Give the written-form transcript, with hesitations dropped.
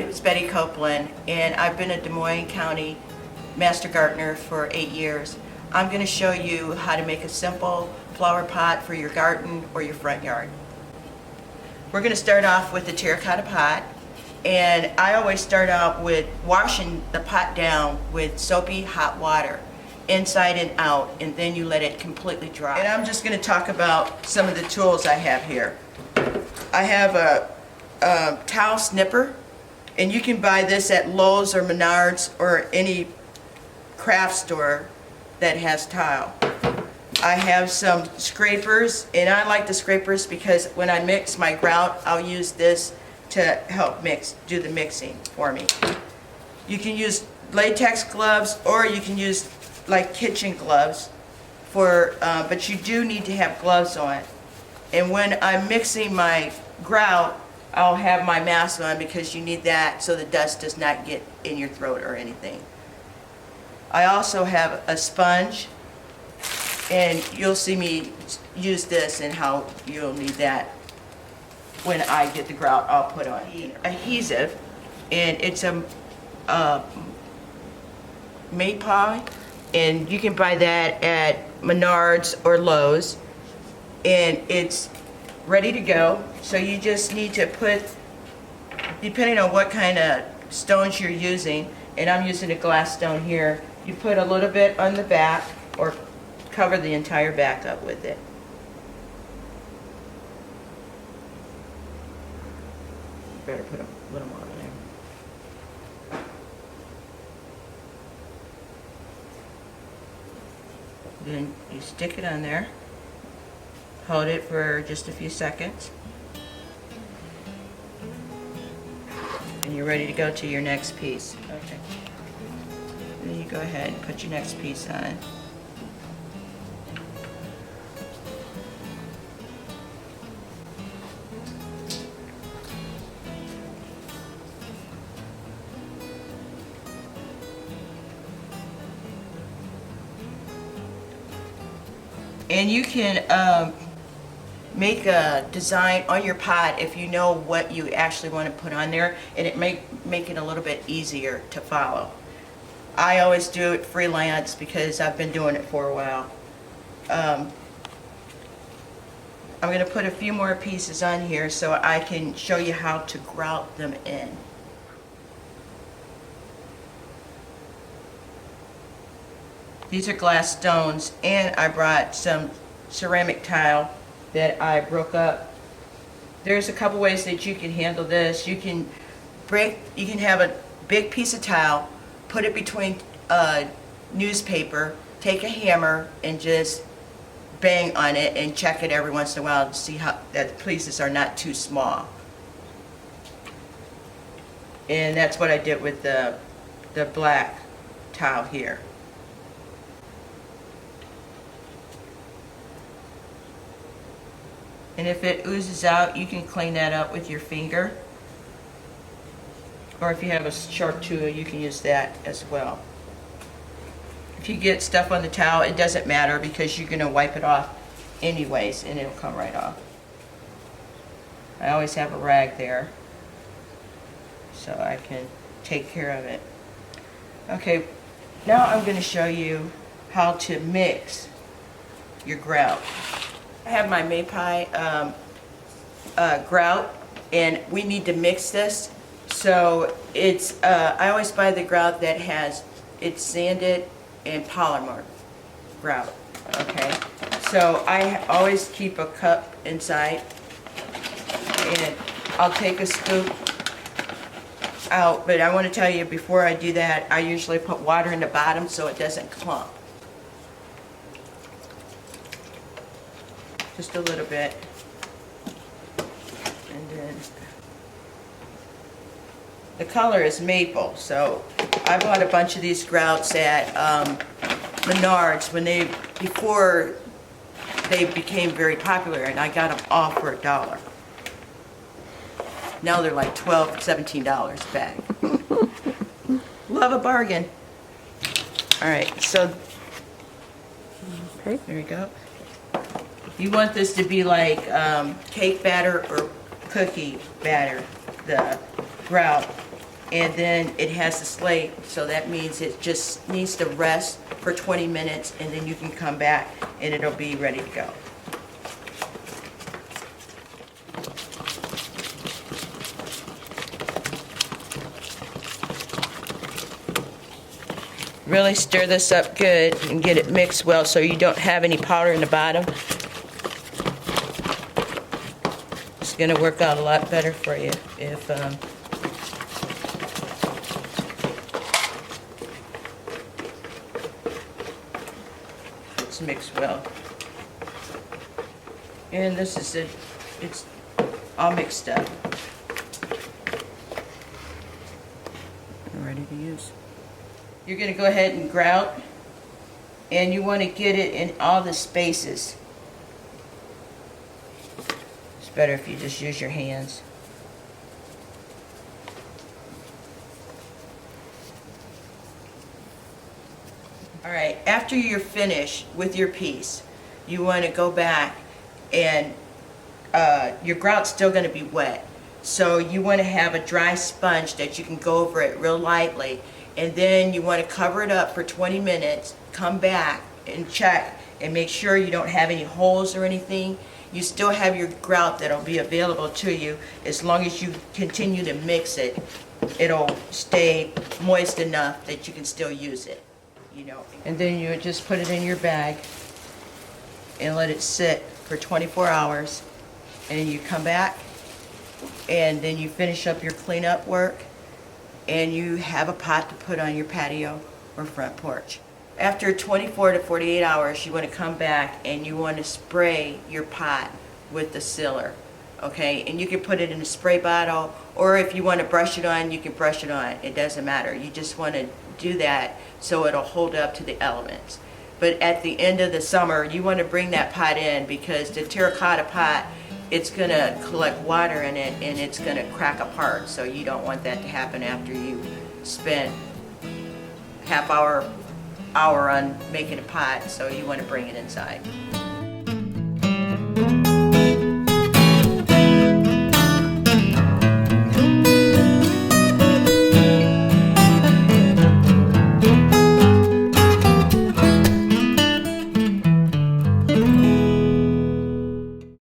name is Betty Copeland, and I've been a Des Moines County Master Gardener for 8 years. I'm going to show you how to make a simple flower pot for your garden or your front yard. We're going to start off with the terracotta pot, and I always start out with washing the pot down with soapy hot water, inside and out, and then you let it completely dry. And I'm just going to talk about some of the tools I have here. I have a towel snipper, and you can buy this at Lowe's or Menards or any craft store that has tile. I have some scrapers, and I like the scrapers because when I mix my grout, I'll use this to help do the mixing for me. You can use latex gloves, or you can use like kitchen gloves but you do need to have gloves on. And when I'm mixing my grout, I'll have my mask on because you need that so the dust does not get in your throat or anything. I also have a sponge, and you'll see me use this and how you'll need that when I get the grout I'll put on. Adhesive, and it's a maypie, and you can buy that at Menards or Lowe's, and it's ready to go. So you just need to put, depending on what kind of stones you're using, and I'm using a glass stone here, you put a little bit on the back or cover the entire back up with it. Better put a little more in there. Then you stick it on there, hold it for just a few seconds, and you're ready to go to your next piece. Okay. And then you go ahead and put your next piece on. And you can make a design on your pot if you know what you actually want to put on there, and it make it a little bit easier to follow. I always do it freelance because I've been doing it for a while. I'm going to put a few more pieces on here so I can show you how to grout them in. These are glass stones, and I brought some ceramic tile that I broke up. There's a couple ways that you can handle this. You can have a big piece of tile, put it between newspaper, take a hammer and just bang on it and check it every once in a while to see how that the pieces are not too small. And that's what I did with the black tile here. And if it oozes out, you can clean that up with your finger. Or if you have a sharp tool, you can use that as well. If you get stuff on the towel, it doesn't matter because you're going to wipe it off anyways, and it'll come right off. I always have a rag there so I can take care of it. Okay, now I'm going to show you how to mix your grout. I have my maypie grout, and we need to mix this. So it's I always buy the grout that it's sanded and polymer grout. Okay, so I always keep a cup inside, and I'll take a scoop out. But I want to tell you before I do that, I usually put water in the bottom so it doesn't clump. Just a little bit, and then the color is maple. So I bought a bunch of these grouts at Menards before they became very popular, and I got them all for $1. Now they're like $12, $17 a bag. Love a bargain. All right, so there you go. You want this to be like cake batter or cookie batter, the grout. and then it has the slate, so that means it just needs to rest for 20 minutes, and then you can come back and it'll be ready to go. Really stir this up good and get it mixed well so you don't have any powder in the bottom. It's going to work out a lot better for you if it's mixed well. And this is it. It's all mixed up. I'm ready to use. You're going to go ahead and grout, and you want to get it in all the spaces. It's better if you just use your hands. Alright, after you're finished with your piece, you want to go back and your grout's still going to be wet. So you want to have a dry sponge that you can go over it real lightly. And then you want to cover it up for 20 minutes, come back and check and make sure you don't have any holes or anything. You still have your grout that'll be available to you as long as you continue to mix it. It'll stay moist enough that you can still use it, you know. And then you would just put it in your bag and let it sit for 24 hours. And you come back and then you finish up your cleanup work, and you have a pot to put on your patio or front porch. After 24 to 48 hours, you want to come back and you want to spray your pot with the sealer, okay? And you can put it in a spray bottle, or if you want to brush it on, you can brush it on. It doesn't matter. You just want to do that so it'll hold up to the elements. But at the end of the summer, you want to bring that pot in, because the terracotta pot, it's going to collect water in it and it's going to crack apart. So you don't want that to happen after you spent half hour on making a pot. So you want to bring it inside.